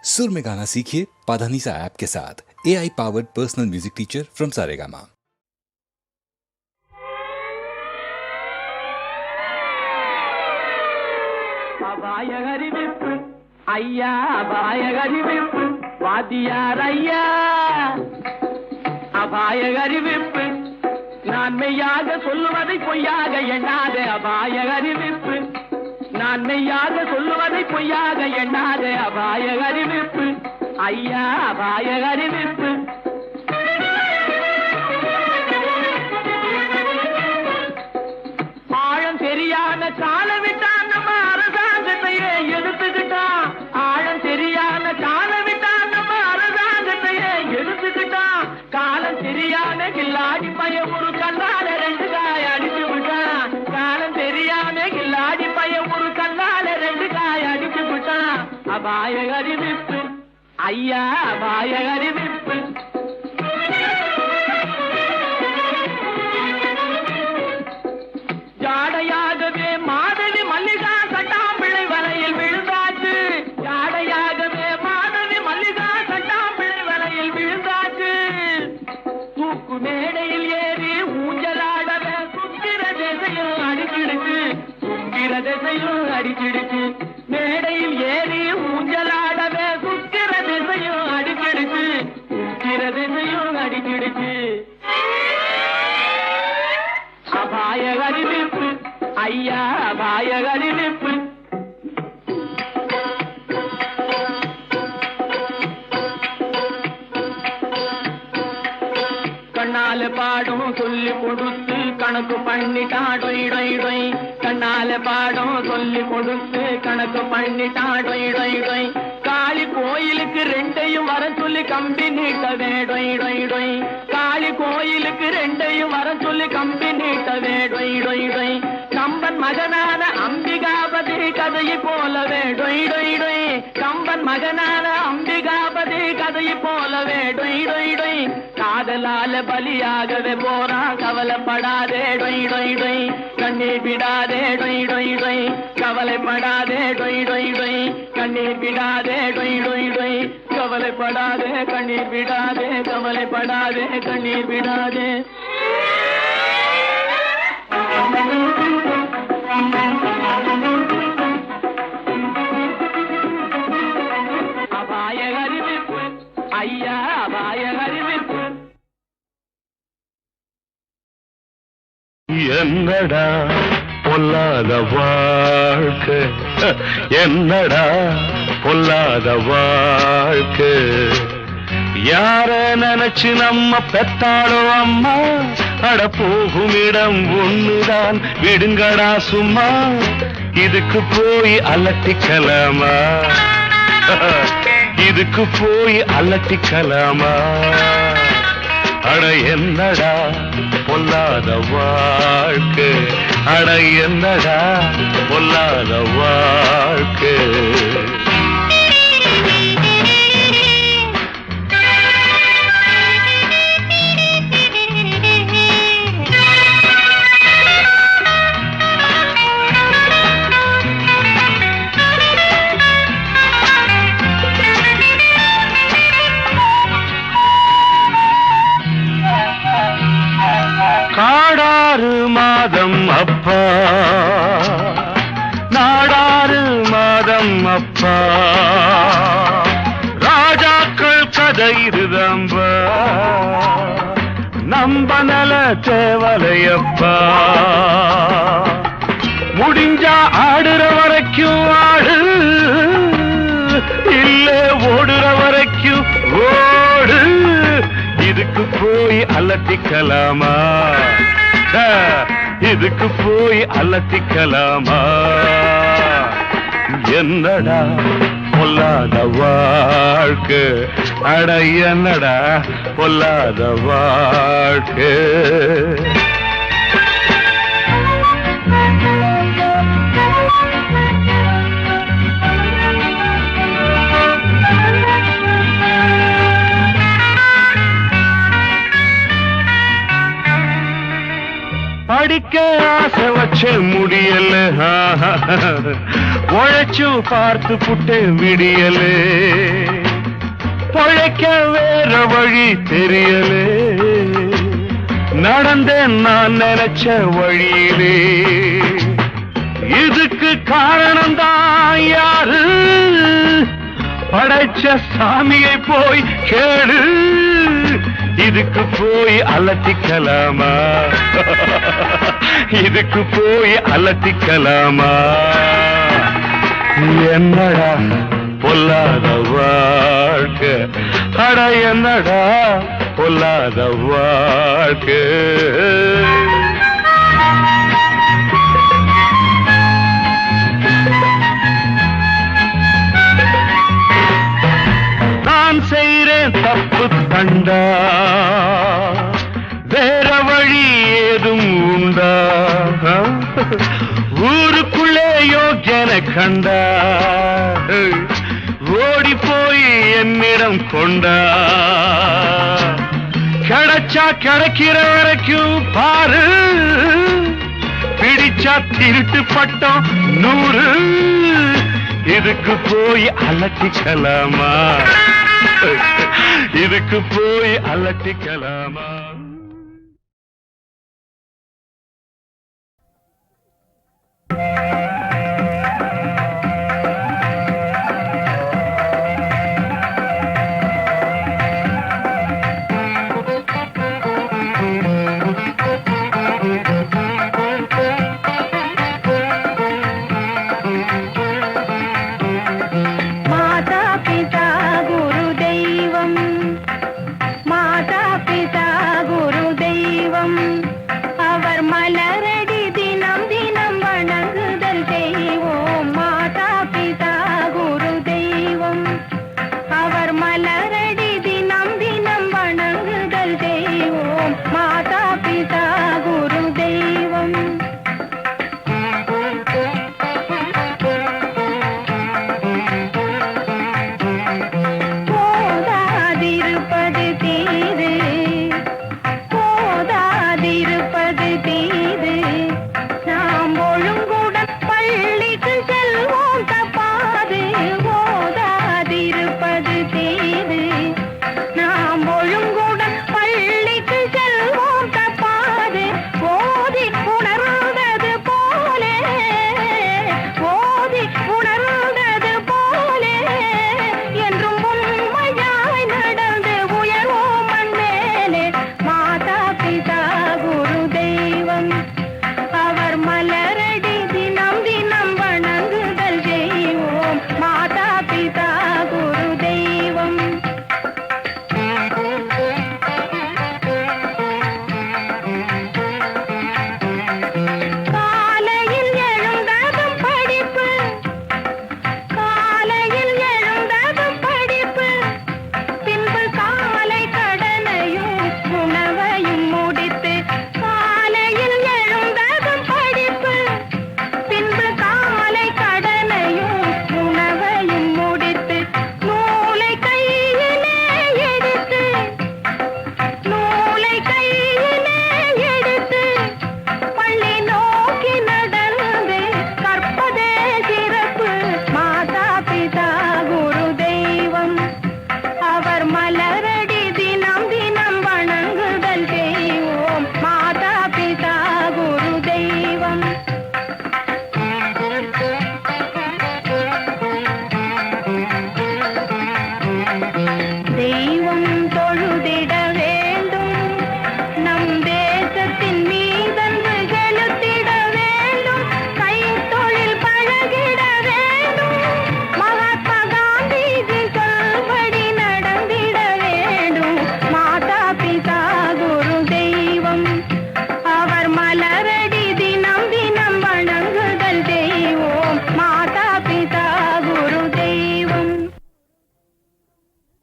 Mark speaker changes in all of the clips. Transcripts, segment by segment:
Speaker 1: सुर में गाना सीखिए पाधानीसा ऐप के साथ। AI powered personal music teacher from Saregama.
Speaker 2: ஐயா அபாயகரிவிப்பு வாத்தியார் ஐயா அபாயகரிவிப்பு நான் மெய்யாக சொல்லுவதை பொய்யாக எண்ணாதே அபாயகரிவிப்பு நான் மெய்யாக சொல்லுவதை பொய்யாக எண்ணாதே அபாயகரிவிப்பு ஐயா அபாயகரிவிப்பு ஆழம் தெரியாத காலவிட்டான் நம்ம அரசாங்கத்தையே எடுத்துக்கிட்டான் ஆழம் தெரியாத காலவிட்டான் நம்ம அரசாங்கத்தையே எடுத்துக்கிட்டான் காலம் தெரியாத கில்லாடி பைய ஒரு கண்ணால ரெண்டு காய் அடிச்சு விட்டான் காலம் தெரியாத கில்லாடி பைய ஒரு கண்ணால ரெண்டு காய் அடிச்சு விட்டான் அபாயகரிவிப்பு ஐயா அபாயகரிவிப்பு ஜாடையாகவே மாதவி மல்லிகா சட்டாம்பிள்ளை வலையில் விழுந்தாச்சு ஜாடையாகவே மாதவி மல்லிகா சட்டாம்பிள்ளை வலையில் விழுந்தாச்சு தூக்கு மேடையில் ஏறி ஊஞ்சலாடவே சுக்கிர திசையும் அடிச்சிடுச்சு சுக்கிர திசையும் அடிச்சிடுச்சு மேடையில் ஏறி ஊஞ்சலாடவே சுக்கிர திசையும் அடிச்சிடுச்சு சுக்கிர திசையும் அடிச்சிடுச்சு அபாயகரிவிப்பு ஐயா அபாயகரிவிப்பு கண்ணால பாடும் சொல்லி கொடுத்து கணக்கு பண்ணிட்டான் டொய் டொய் டொய் கண்ணால பாடும் சொல்லி கொடுத்து கணக்கு பண்ணிட்டான் டொய் டொய் டொய் காளி கோயிலுக்கு ரெண்டையும் வர சொல்லி கம்பி நீட்டவே டொய் டொய் டொய் காளி கோயிலுக்கு ரெண்டையும் வர சொல்லி கம்பி நீட்டவே டொய் டொய் டொய் கம்பன் மகனான அம்பிகாபதி கதையை போலவே டொய் டொய் டொய் கம்பன் மகனான அம்பிகாபதி கதையை போலவே டொய் டொய் டொய் காதலால பலியாகவே போறான் கவலைப்படாதே டொய் டொய் டொய் கண்ணீர் விடாதே டொய் டொய் டொய் கவலைப்படாதே டொய் டொய் டொய் கண்ணீர் விடாதே டொய் டொய் டொய் கவலைப்படாதே கண்ணீர் விடாதே கவலைப்படாதே கண்ணீர் விடாதே அபாயகரிவிப்பு ஐயா அபாயகரிவிப்பு
Speaker 3: என்னடா பொல்லாத வாழ்க்கை என்னடா பொல்லாத வாழ்க்கை யார நினைச்சு நம்ம பெத்தாளோ அம்மா அட போகும் இடம் ஒண்ணுதான் விடுங்கடா சும்மா இதுக்கு போய் அலட்டிக்கலாமா இதுக்கு போய் அலட்டிக்கலாமா அட என்னடா பொல்லாத வாழ்க்கை அட என்னடா பொல்லாத வாழ்க்கை காடாறு மாதம் அப்பா நாடாறு மாதம் அப்பா ராஜாக்கள் கதை இருதம்பா நம்ப நல தேவலையப்பா முடிஞ்சா ஆடுற வரைக்கும் ஆடு இல்ல ஓடுற வரைக்கும் ஓடு இதுக்கு போய் அலட்டிக்கலாமா இதுக்கு போய் அலட்டிக்கலாமா என்னடா பொல்லாத வாழ்க்கை அட என்னடா பொல்லாத வாழ்க்கை படிக்க ஆசை வச்ச முடியல உழைச்சு பார்த்து புட்டு விடியலே கிடைக்க வேற வழி தெரியலே, நடந்தேன் நான் நினைச்ச வழியிலே. இதுக்கு காரணம்தான் யாரு? படைச்ச சாமியை போய் கேடு. இதுக்கு போய் அலட்டிக்கலாமா? இதுக்கு போய் அலட்டிக்கலாமா? என்னடா பொல்லாத வாழ்க்கை, அட என்னடா பொல்லாத வாழ்க்கை. நான் செய்றேன் தப்பு தண்டா, வேற வழி ஏதும் உண்டா? ஊருக்குள்ளே யோக்கியன கண்டா, ஓடி போய் என்னிடம் கொண்டா. கிடைச்சா கிடைக்கிற வரைக்கும் பாரு, பிடிச்சா திருட்டு பட்டம் 100. இதுக்கு போய் அலட்டிக்கலாமா? இதுக்கு போய் அலட்டிக்கலாமா?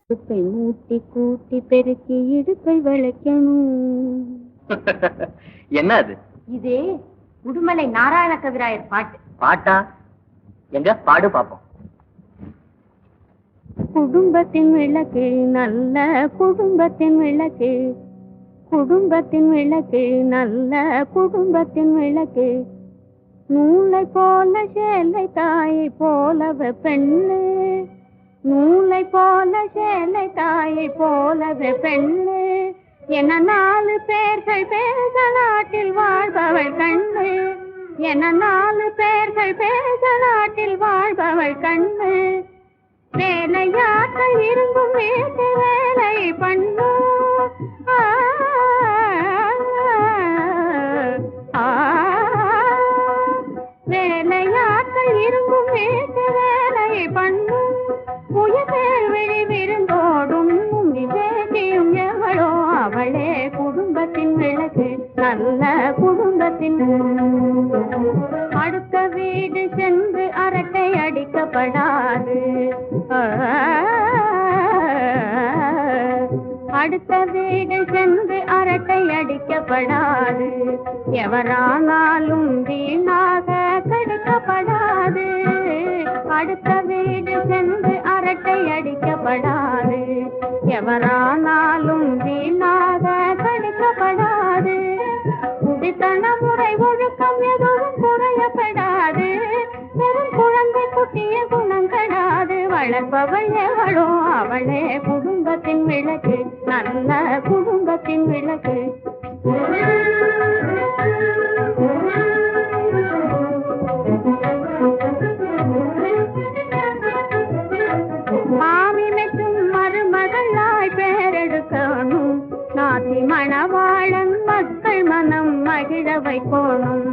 Speaker 4: இடுப்பை மூட்டி கூட்டி பெருக்கி இடுப்பை வளைக்கணும்.
Speaker 5: என்ன அது?
Speaker 4: இதே உடுமலை நாராயண கவிராயர் பாட்டு.
Speaker 5: பாட்டா? எங்க பாடு பாப்போம்.
Speaker 4: குடும்பத்தின் விளக்கு நல்ல குடும்பத்தின் விளக்கு, குடும்பத்தின் விளக்கு நல்ல குடும்பத்தின் விளக்கு, நூலை போல சேலை தாயை போலவ பெண்ணு, நூலை போல சேலை தாயை போலவே பெண்ணு என 4 பேர்கள் பேச நாட்டில் வாழ்பவள் கண்ணு என 4 பேர்கள் பேச நாட்டில் வாழ்பவள் கண்ணு வேலையாக்க இருந்தும் வீட்டு வேலை பண்ணு வேலையாக்க இருந்தும் வீட்டு வேலை பண்ணு உயர்வேல் விழி விருந்தோடும் விவேகியும் எவளோ அவளே குடும்பத்தின் விளக்கு நல்ல குடும்பத்தின் அடுத்த வீடு சென்று அரட்டை அடிக்கப்படாது அடுத்த வீடு சென்று அரட்டை அடிக்கப்படாது எவரானாலும் வீணாக கடிக்கப்படாது அடுத்த வீடு சென்று அரட்டை அடிக்கப்படாது எவரானாலும் வீணாக கடிக்கப்படாது குடித்தன முறை ஒழுக்கம் எதுவும் குறையப்படாது வெறும் குழந்தை குட்டிய குணங்கடாது வளர்ப்பவள் எவளோ அவளே குடும்பத்தின் விளக்கு நல்ல குடும்பத்தின் விளக்கு மாமி மெச்சும் மருமகளாய் பேரெடுக்கணும் நாத்தி மணவாளன் மக்கள் மனம் மகிழ வைக்கணும்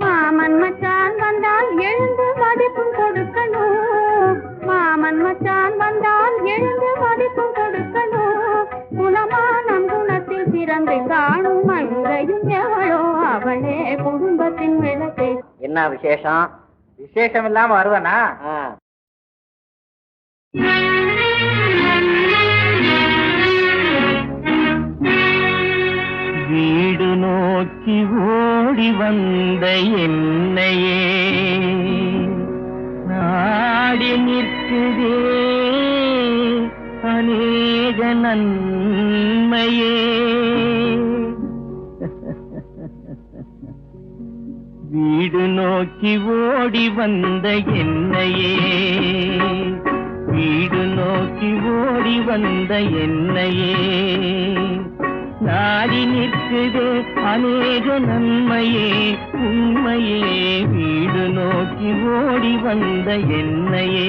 Speaker 4: மாமன் மச்சான் வந்தால் எழுந்து மதிப்பும் கொடுக்கணும் மாமன் மச்சான் வந்தால் எழுந்து மதிப்பும் கொடுக்கணும் குலமானம் குணத்தில் சிறந்து காணும் மங்கையும் எவளோ அவளே குடும்பத்தின் விளக்கு
Speaker 5: என்ன விசேஷம்? விசேஷம் இல்லாம வருவனா?
Speaker 2: வீடு நோக்கி ஓடி வந்த என்னையே நாடி நிற்குதே அநேக நன்மையே வீடு நோக்கி ஓடி வந்த என்னையே வீடு நோக்கி ஓடி வந்த என்னையே நாடி நிற்குதே அநேக நன்மையே உண்மையே வீடு நோக்கி ஓடி வந்த என்னையே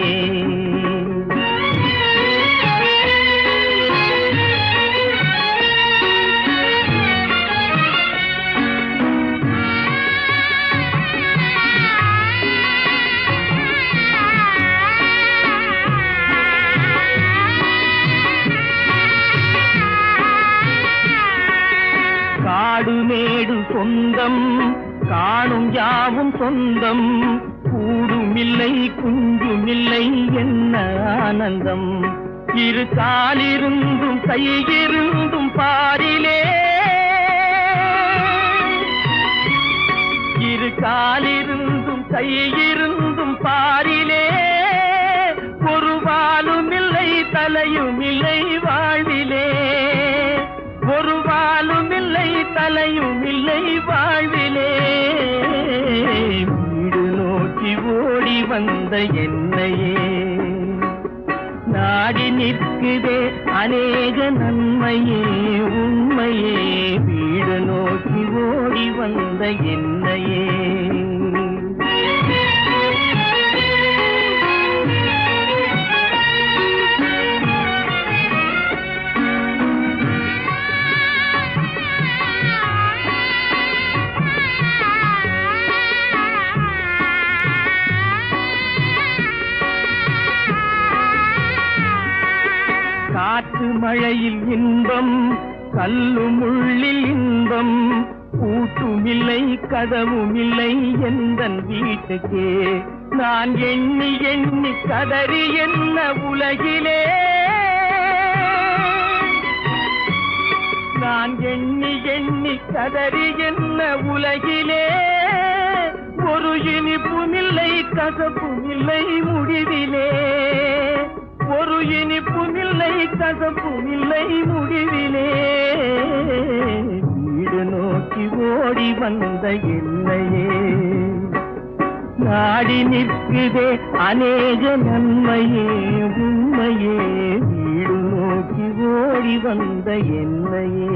Speaker 2: காடுமேடு சொந்தம் காணும் யாவும் சொந்தம் கூடுமில்லை குஞ்சுமில்லை என்ன ஆனந்தம் இரு காலிருந்தும் கையிருந்தும் பாரிலே இரு காலிருந்தும் கையிருந்தும் பாரிலே ஒரு வாலும் இல்லை தலையும் இல்லை வாழ்விலே ஒரு வாலும் இல்லை தலையும் இல்லை வாழ்விலே வீடு நோக்கி ஓடி வந்த என்னையே நாடி நிற்குதே அநேக நன்மையே உண்மையே வீடு நோக்கி ஓடி வந்த என்னையே காற்று மழையில் இன்பம் கல்லு முள்ளில் இன்பம் கூட்டுமில்லை கதவுமில்லை எந்தன் வீட்டுக்கே நான் எண்ணி எண்ணி கதறி என்ன உலகிலே நான் எண்ணி எண்ணி கதறி என்ன உலகிலே ஒரு இனிப்புமில்லை கசப்புமில்லை முடிவிலே ஒரு இனிப்புமில்லை கசப்புமில்லை முடிவிலே வீடு நோக்கி ஓடி வந்த என்னையே நாடி நிற்குதே அநேக நன்மையே உண்மையே வீடு நோக்கி ஓடி வந்த என்னையே.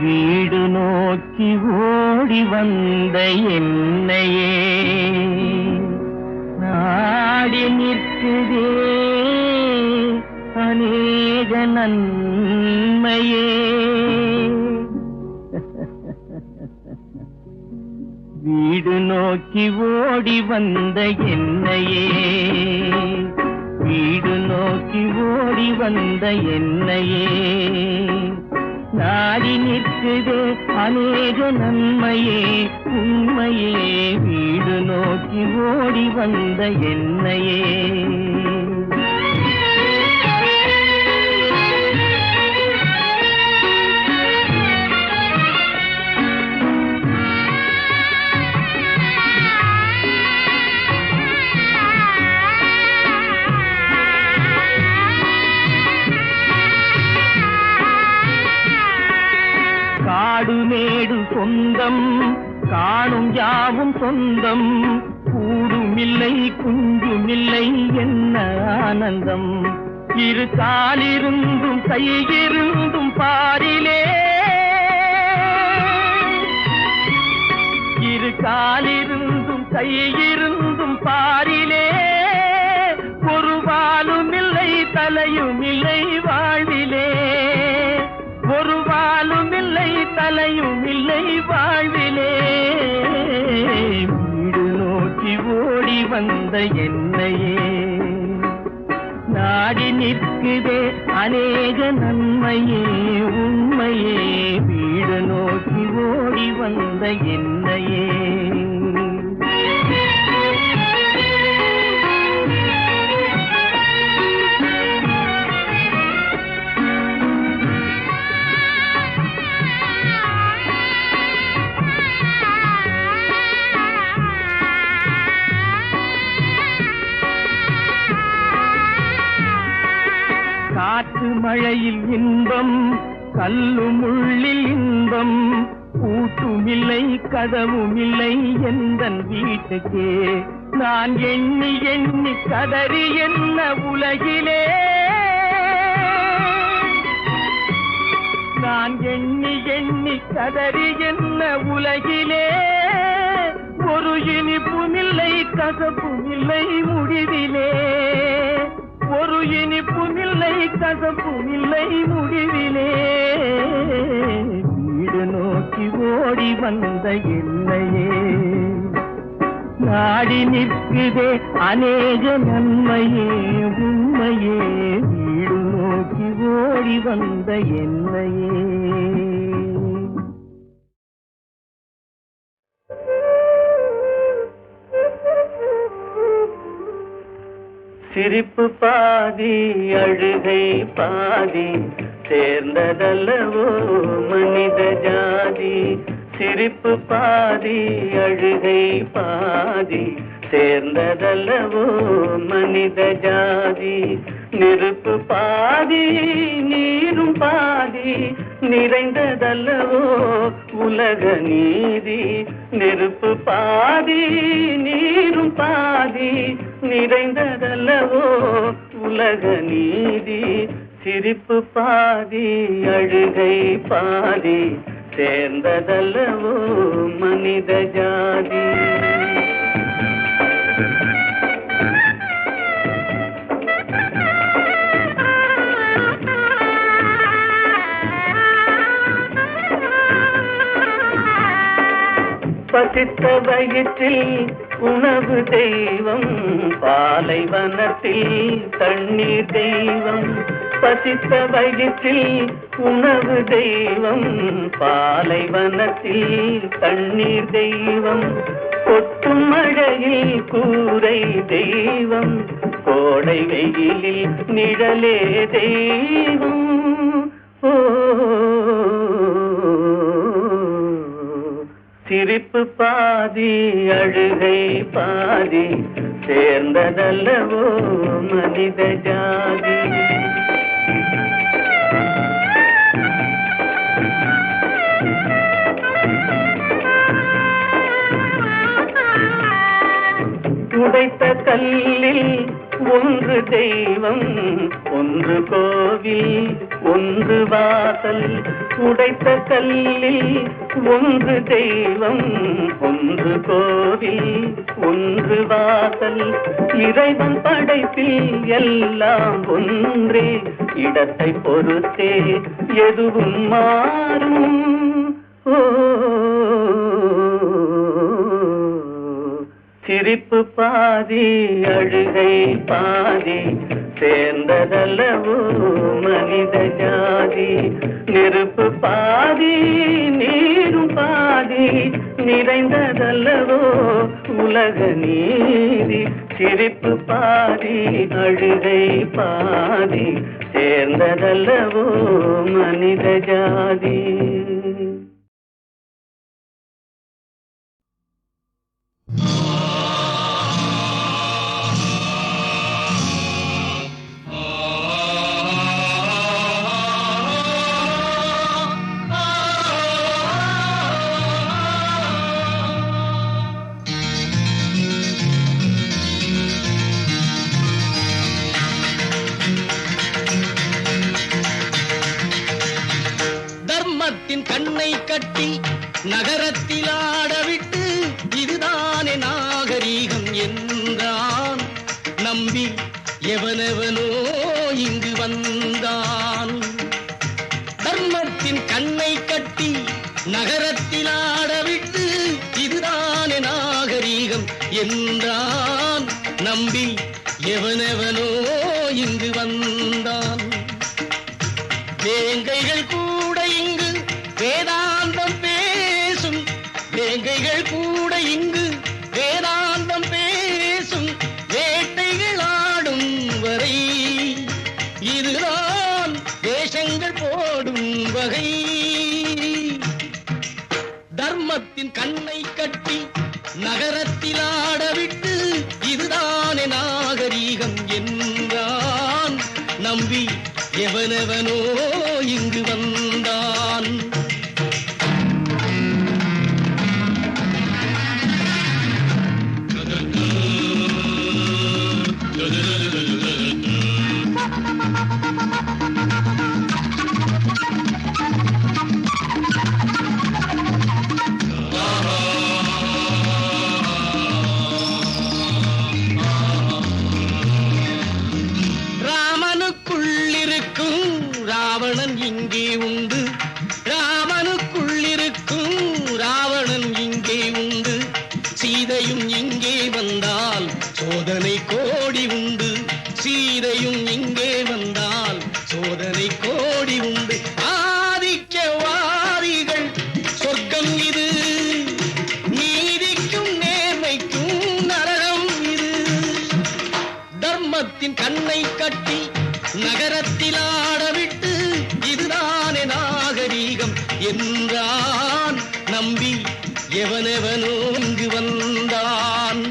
Speaker 2: வீடு நோக்கி ஓடி வந்த என்னையே நாடி நிற்குதே அநேக நன்மையே. வீடு நோக்கி ஓடி வந்த என்னையே வீடு நோக்கி ஓடி வந்த என்னையே நாடி நிற்குதே அநேக நன்மையே உண்மையே வீடு நோக்கி ஓடி வந்த என்னையே. காடுமேடு சொந்தம் காணும் யாவும் சொந்தம் கூடுமில்லை குஞ்சுமில்லை என்ன ஆனந்தம். இரு காலிருந்தும் கையிருந்தும் பாரிலே இரு காலிருந்தும் கையிருந்தும் பாரிலே ஒரு வாலும் இல்லை தலையும் இல்லை வாழ்விலே ஒரு வாலும் இல்லை தலையும் இல்லை வாழ்விலே. வீடு நோக்கி ஓடி வந்த என்னையே நாடி நிற்குதே அநேக நன்மையே உண்மையே வீடு நோக்கி ஓடி வந்த என்னையே. காற்று மழையில் இன்பம் கல்லு முள்ளில் இன்பம் கூட்டுமில்லை கதவுமில்லை எந்தன் வீட்டுக்கே நான் எண்ணி எண்ணி கதறி என்ன உலகிலே நான் எண்ணி எண்ணி கதறி என்ன உலகிலே ஒரு இனிப்புமில்லை கசப்புமில்லை முடிவிலே ஒரு இனிப்புமில்லை கசப்புமில்லை முடிவிலே. வீடு நோக்கி ஓடி வந்த என்னையே நாடி நிற்குதே அநேக நன்மையே உண்மையே வீடு நோக்கி ஓடி வந்த என்னையே. சிரிப்பு பாதி அழுகை பாதி சேர்ந்ததல்லவோ மனித ஜாதி. சிரிப்பு பாதி அழுகை பாதி சேர்ந்ததல்லவோ மனித ஜாதி. நெருப்பு பாதி நீரும் பாதி நிறைந்ததல்லவோ உலக நீதி. நெருப்பு பாதி நீரும் பாதி நிறைந்ததல்லவோ உலக நீதி. சிரிப்பு பாதி அழுகை பாதி சேர்ந்ததல்லவோ மனித ஜாதி. பசித்த வயிற்றில் உணவு தெய்வம் பாலைவனத்தில் தண்ணீர் தெய்வம். பசித்த வயிற்றில் உணவு தெய்வம் பாலைவனத்தில் தண்ணீர் தெய்வம். கொட்டும் மழையில் கூரை தெய்வம் கோடை வெயிலில் நிழலே தெய்வம். ஓ சிரிப்பு பாதி அழுகை பாதி சேர்ந்ததல்லவோ மனித ஜாதி. உடைத்த கல்லில் ஒன்று தெய்வம், ஒன்று கோவில், ஒன்று வாசல். உடைத்த கல்லில் ஒன்று தெய்வம், ஒன்று கோவில், ஒன்று வாசல். இறைவன் படைப்பில் எல்லாம் ஒன்றே, இடத்தை பொறுத்தே எதுவும் மாறும். சிரிப்பு பாதி அழுகை பாதி, சேர்ந்ததல்லவோ மனித ஜாதி. நெருப்பு பாதி நீரும் பாதி, நிறைந்ததல்லவோ உலக நீதி. சிரிப்பு பாதி அழுகை பாதி, சேர்ந்ததல்லவோ மனித ஜாதி.
Speaker 6: கண்ணை கட்டி நகரத்தில் ஆடவிட்டு இதுதானே நாகரீகம் என்றான். நம்பி எவனெவனோ இங்கு வந்தான். தர்மத்தின் கண்ணை கட்டி நகரத்தில் ஆடவிட்டு இதுதானே நாகரீகம் என்றான். நம்பி எவனெவனோ இங்கு வந்தான். வேங்கைகள் கூட இங்கு வேதாந்தம் பேசும், வேங்கைகள் கூட இங்கு வேதாந்தம் பேசும். வேட்டைகள் ஆடும் வரை இதுதான் வேஷங்கள் போடும் வகை. தர்மத்தின் கண்ணை கட்டி நகரத்தில் ஆடவிட்டு இதுதானே நாகரீகம் என்றான். நம்பி எவனெவனோ இங்கு வந்தான். ராவணன் இங்கே உண்டு, ராமனுக்குள்ளிருக்கும் ராவணன் இங்கே உண்டு. சீதையும் இங்கே வந்தால் சோதனை கோடி உண்டு, சீதையும் இங்கே வந்தால் சோதனை கோடி உண்டு. ஆதிக்கவாதிகள் சொர்க்கம் இது, நீதிக்கும் நேர்மைக்கும் நரகம் இது. தர்மத்தின் கண்ணை கட்டி நகரத்தில் ஆடவிட்டு இதுதானே நாகரீகம் என்றான். நம்பி எவனெவனோ இங்கு வந்தான்.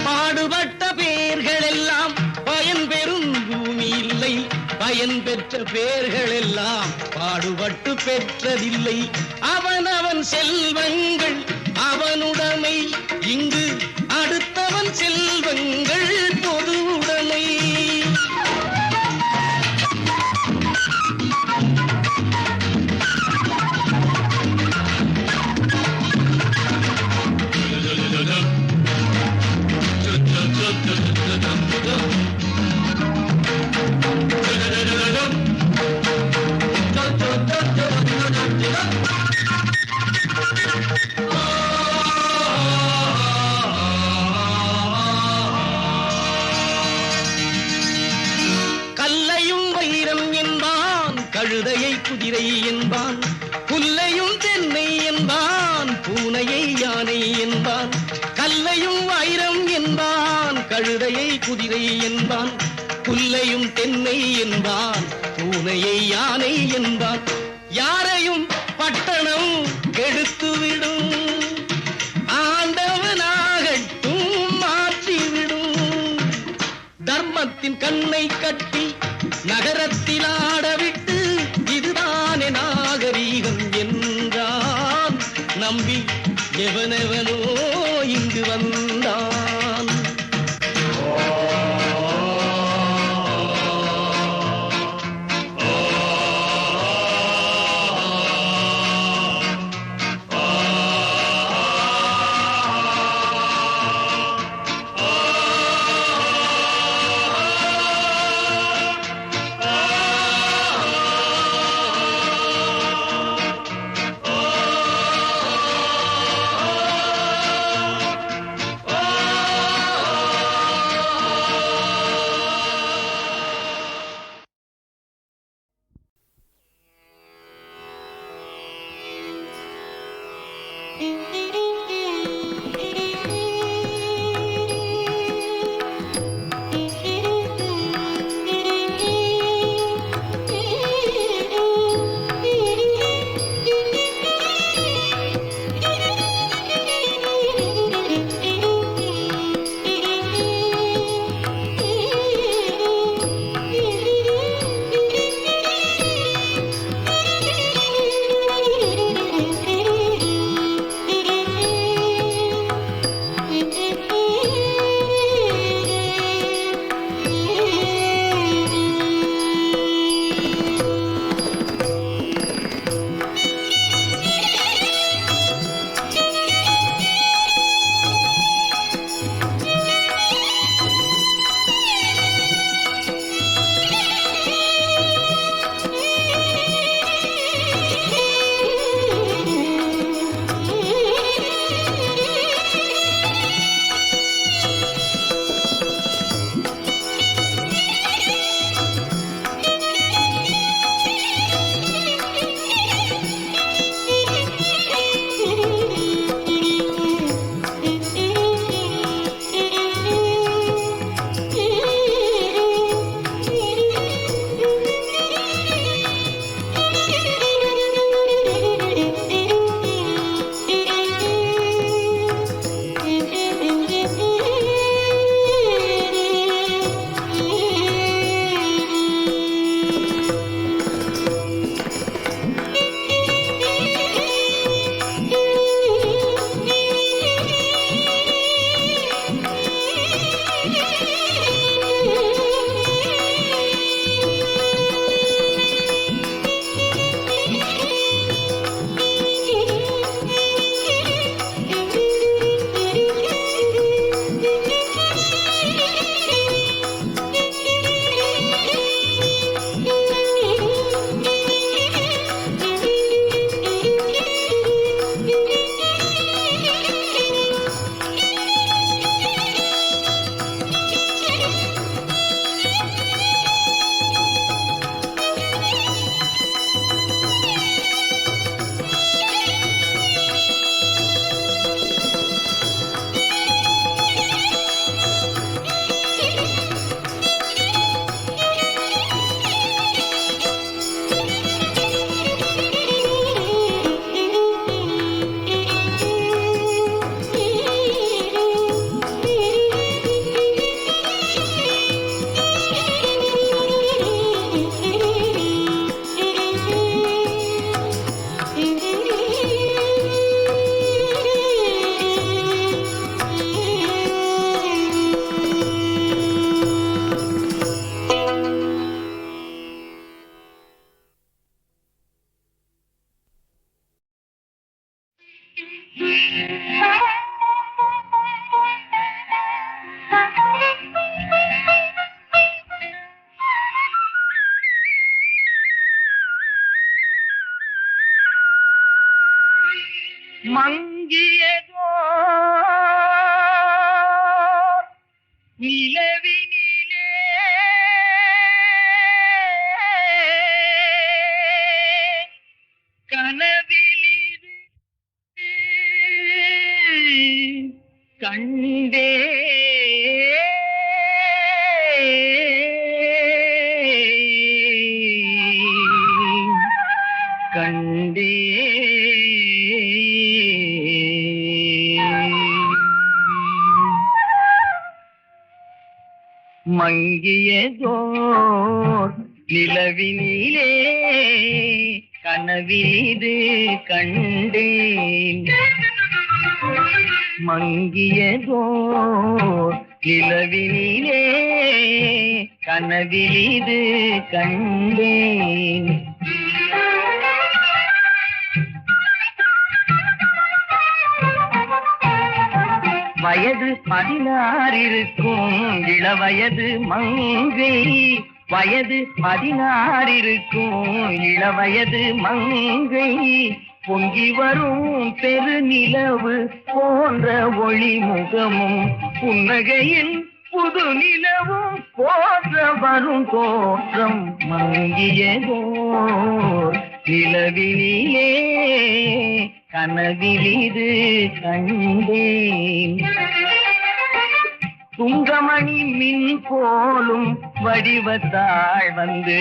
Speaker 6: பாடுபட்ட பேர்கள் எல்லாம் பயன் பெறும் பூமி இல்லை, பயன் பெற்ற பேர்கள் எல்லாம் பாடுபட்டு பெற்றதில்லை. அவனவன் செல்வங்கள் அவனுடைமை, இங்கு அடுத்தவன் செல்வங்கள் பொது உடைமை. குதிரை என்பான், புல்லையும் தென்னை என்பான், பூனையை யானை என்பான், கல்லையும் வைரம் என்பான், கழுதையை குதிரை என்பான், புல்லையும் தென்னை என்பான், பூனையை யானை என்பான். யாரையும் பட்டணம் கெடுத்துவிடும், ஆண்டவனாகட்டும் மாற்றிவிடும். தர்மத்தின் கண்ணை கட்டி நகரத்தில் ஆடவிட்டு இதுதானே நாகரீகம் என்றான். நம்பி எவனெவனோ இங்கு வந்தான்.
Speaker 2: மங்கியதோ நிலவினிலே,
Speaker 6: மங்கியதோர் நிலவினிலே கனவீது கண்டேன். மங்கியதோர் நிலவினிலே கனவிலிது கண்டேன். வயது 16 இருக்கும் இளவயது மங்கை. வயது 16 இருக்கும் இளவயது மங்கை. பொங்கி வரும் பெருநிலவு போன்ற ஒளி முகமும் புன்னகையில் புது நிலவும் போன்ற வரும் தோற்றம். மங்கியதோர் நிலவினிலே கனவிலிது கண்டேன். துங்கமணி மின் போலும் வடிவத்தாள் வந்து,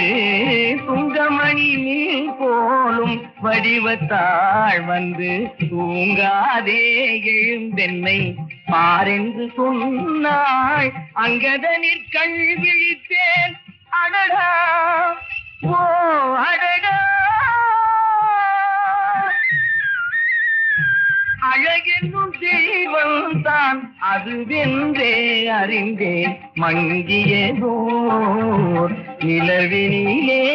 Speaker 6: துங்கமணி மின் போலும் வடிவத்தாள் வந்து, தூங்காதே எழுந்தென்னை பாரென்று சொன்னாள். அங்கதனிற் கண் விழித்தேன். அடடா ஓ அடடா, அழகென்னும் தெய்வம் தான் அதுவென்றே அறிந்தேன். மங்கியதோர் நிலவினிலே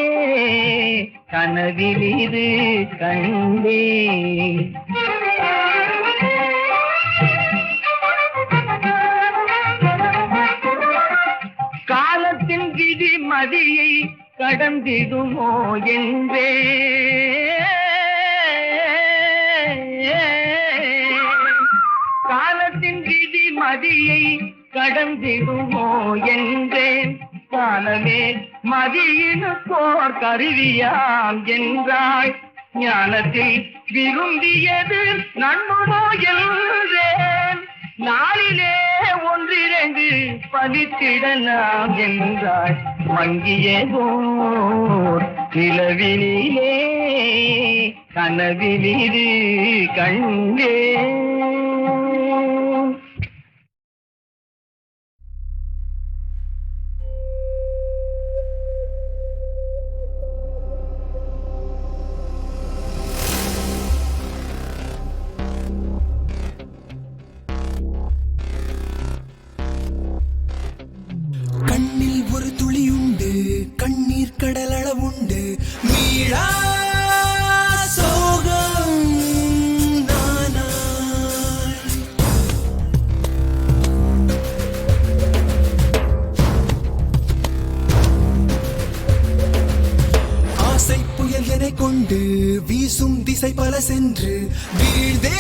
Speaker 6: கனவிலிது கண்டேன். காலத்தின் விதி மதியை கடந்திடுமோ என்றே காலத்தின் விதி மதியை கடந்திடுமோ என்றேன். காலமே மதியினுக்கோர் கருவியாம் என்றாய். ஞானத்தில் விரும்பியது நன்முனோ என்றேன். நாளிலே 1-2 பதித்திடலாம் என்றாய். மங்கியதோர் நிலவினிலே கனவிலிது கண்டேன்.
Speaker 7: கண்ணில் ஒரு துளியுண்டு, கண்ணீர் கடலளவுண்டு, மீளா சோகம் நானாய். ஆசை புயல் என கொண்டு வீசும் திசை பல சென்று வீழ்தே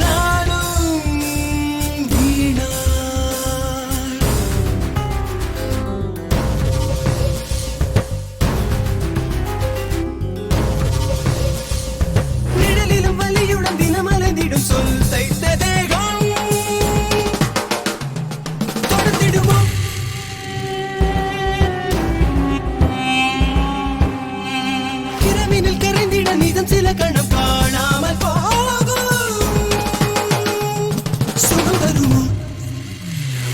Speaker 7: நானும் வீணா. சொல் தைத்த தேகம் தொடர்ந்திடுமோ? இரவினில் கரைந்திட நிதம் சில கணம் காணாமல் போகும். சுகம் தருமோ?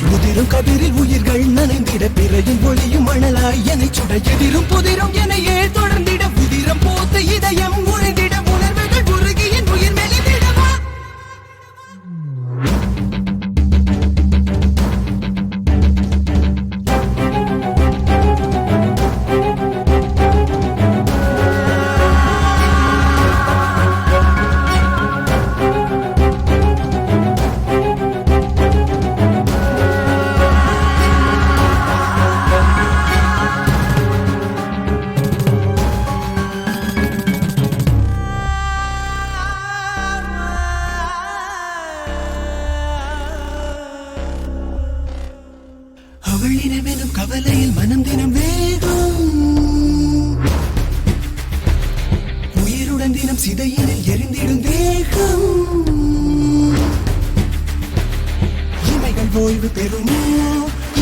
Speaker 7: முதிரும் கதிரில் உயிர்கள் நனைந்திட பிறையும் ஒளியும் மணலாய் என்னை சுட எதிரும் புதிரும் என்னையே தொடர்ந்திட புதிரம் போத்த இதயம் உறைந்திட உணர்வுகள் உருகி என் உயிர் மெலிந்திடவா? அவளினமெனும் கவலையில் மனம் தினம் வேகும். உயிருடன் தினம் சிதையினில் எரிந்திடும் தேகம். இமைகள் ஓய்வு பெறுமோ?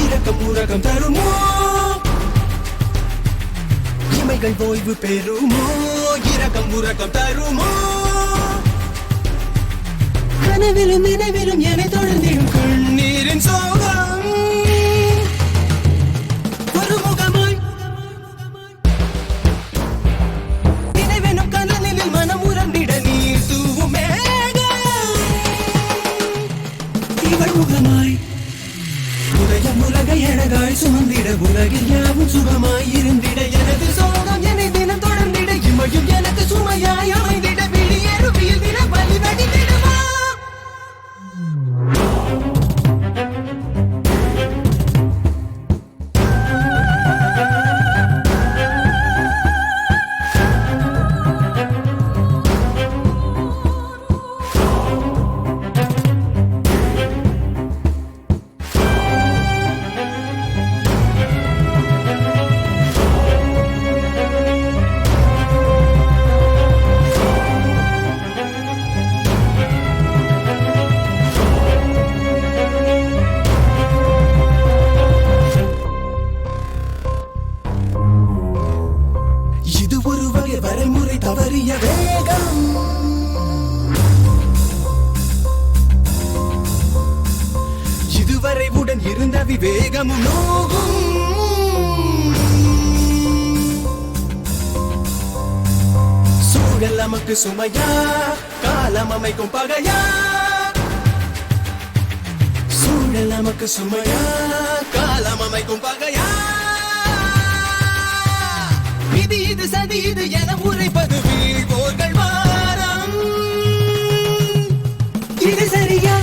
Speaker 7: இரக்கம் உறக்கம் தருமோ? இமைகள் ஓய்வு பெறுமோ? இரக்கம் உறக்கம் தருமோ? கனவிலும் நினைவிலும் என்னை தொடர்ந்திடும் கண்ணீரின் சோகம். சுமையாய் சுமந்திட உலகில் யாவும் சுகமாயிருந்திட எனது சோகம் என்னை தினம் தொடர்ந்திட இமையும் எனக்கு சுமையாய் அமைந்திட வெளியேறுவியல் தின வழி வடித்திடுவா. இது ஒரு வகை வரைமுறை தவறிய வேகம். இதுவரை உடன் இருந்த விவேகமும் நோகும். சூழல் நமக்கு சுமையா, காலம் அமைக்கும் பகையா. சூழல் நமக்கு சுமையா, காலம் அமைக்கும் பகையா. விதி இது சதி இது என உரைப்பது வீழ்வோர்கள் வாரம். இது சரியா,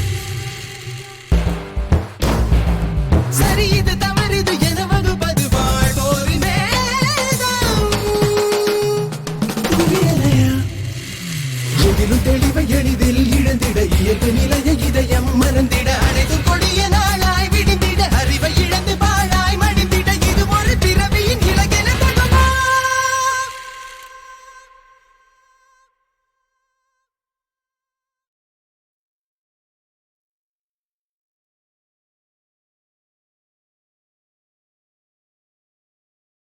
Speaker 7: சரி இது தவறிது என வகுப்பது வாழ்வோரின் வேதம். புரியலையா? எதிலும் தெளிவை எளிதில்